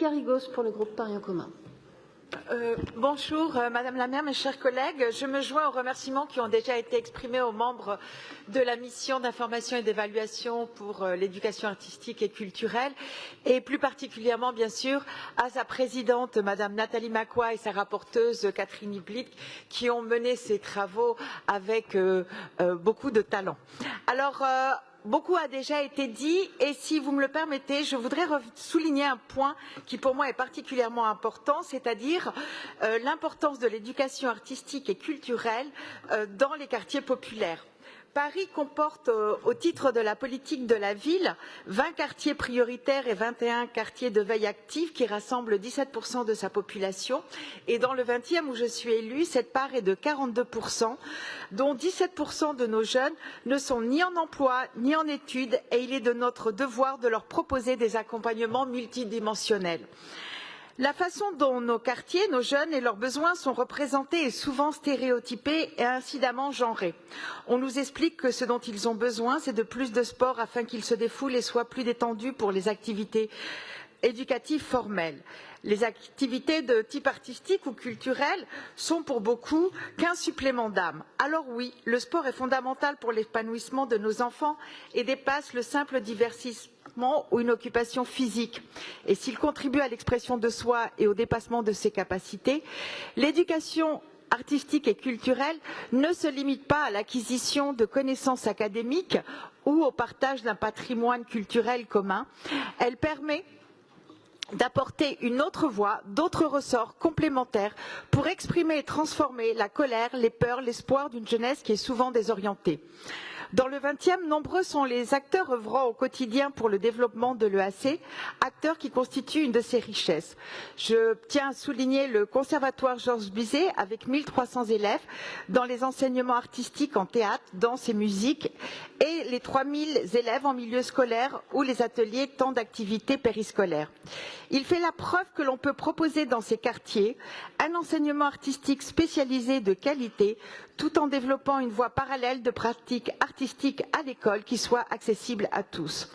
Garrigos pour le groupe Paris en commun. Bonjour Madame la maire, mes chers collègues. Je me joins aux remerciements qui ont déjà été exprimés aux membres de la mission d'information et d'évaluation pour l'éducation artistique et culturelle et plus particulièrement bien sûr à sa présidente Madame Nathalie Macquoy et sa rapporteuse Catherine Iblit qui ont mené ces travaux avec beaucoup de talent. Alors, beaucoup a déjà été dit et si vous me le permettez, je voudrais souligner un point qui pour moi est particulièrement important, c'est-à-dire l'importance de l'éducation artistique et culturelle dans les quartiers populaires. Paris comporte, au titre de la politique de la ville, 20 quartiers prioritaires et 21 quartiers de veille active qui rassemblent 17% de sa population. Et dans le 20e où je suis élue, cette part est de 42%, dont 17% de nos jeunes ne sont ni en emploi ni en études et il est de notre devoir de leur proposer des accompagnements multidimensionnels. La façon dont nos quartiers, nos jeunes et leurs besoins sont représentés est souvent stéréotypée et incidemment genrée. On nous explique que ce dont ils ont besoin, c'est de plus de sport afin qu'ils se défoulent et soient plus détendus pour les activités éducatives formelles. Les activités de type artistique ou culturel sont pour beaucoup qu'un supplément d'âme. Alors oui, le sport est fondamental pour l'épanouissement de nos enfants et dépasse le simple divertissement ou une occupation physique. Et s'il contribue à l'expression de soi et au dépassement de ses capacités, l'éducation artistique et culturelle ne se limite pas à l'acquisition de connaissances académiques ou au partage d'un patrimoine culturel commun. Elle permet d'apporter une autre voie, d'autres ressorts complémentaires pour exprimer et transformer la colère, les peurs, l'espoir d'une jeunesse qui est souvent désorientée. Dans le 20e, nombreux sont les acteurs œuvrant au quotidien pour le développement de l'EAC, acteurs qui constituent une de ses richesses. Je tiens à souligner le Conservatoire Georges Bizet avec 1300 élèves dans les enseignements artistiques en théâtre, danse et musique et les 3000 élèves en milieu scolaire ou les ateliers temps d'activités périscolaires. Il fait la preuve que l'on peut proposer dans ces quartiers un enseignement artistique spécialisé de qualité tout en développant une voie parallèle de pratique artistique à l'école qui soit accessible à tous.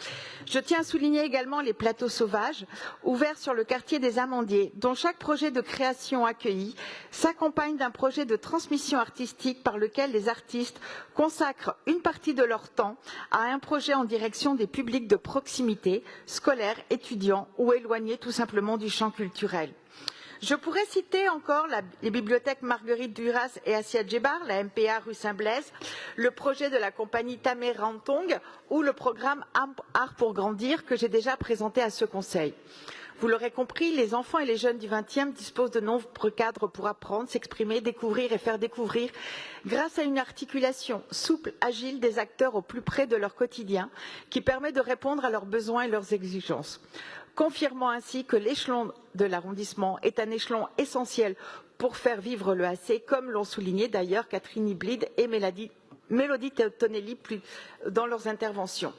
Je tiens à souligner également les plateaux sauvages ouverts sur le quartier des Amandiers, dont chaque projet de création accueilli s'accompagne d'un projet de transmission artistique par lequel les artistes consacrent une partie de leur temps à un projet en direction des publics de proximité, scolaires, étudiants ou éloignés tout simplement du champ culturel. Je pourrais citer encore les bibliothèques Marguerite Duras et Assia Djebar, la MPA rue Saint-Blaise, le projet de la compagnie Tamé Rantong ou le programme Art pour grandir que j'ai déjà présenté à ce Conseil. Vous l'aurez compris, les enfants et les jeunes du 20e disposent de nombreux cadres pour apprendre, s'exprimer, découvrir et faire découvrir grâce à une articulation souple, agile des acteurs au plus près de leur quotidien qui permet de répondre à leurs besoins et leurs exigences. Confirmant ainsi que l'échelon de l'arrondissement est un échelon essentiel pour faire vivre l'EAC, comme l'ont souligné d'ailleurs Catherine Iblid et Mélodie Tonelli dans leurs interventions.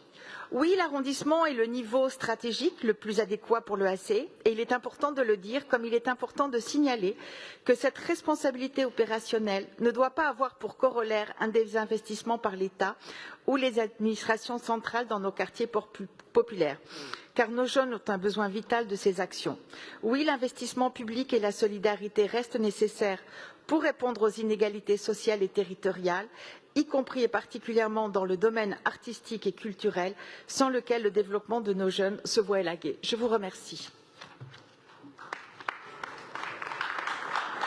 Oui, l'arrondissement est le niveau stratégique le plus adéquat pour l'EAC et il est important de le dire comme il est important de signaler que cette responsabilité opérationnelle ne doit pas avoir pour corollaire un désinvestissement par l'État ou les administrations centrales dans nos quartiers populaires. Car nos jeunes ont un besoin vital de ces actions. Oui, l'investissement public et la solidarité restent nécessaires pour répondre aux inégalités sociales et territoriales, y compris et particulièrement dans le domaine artistique et culturel, sans lequel le développement de nos jeunes se voit élagué. Je vous remercie.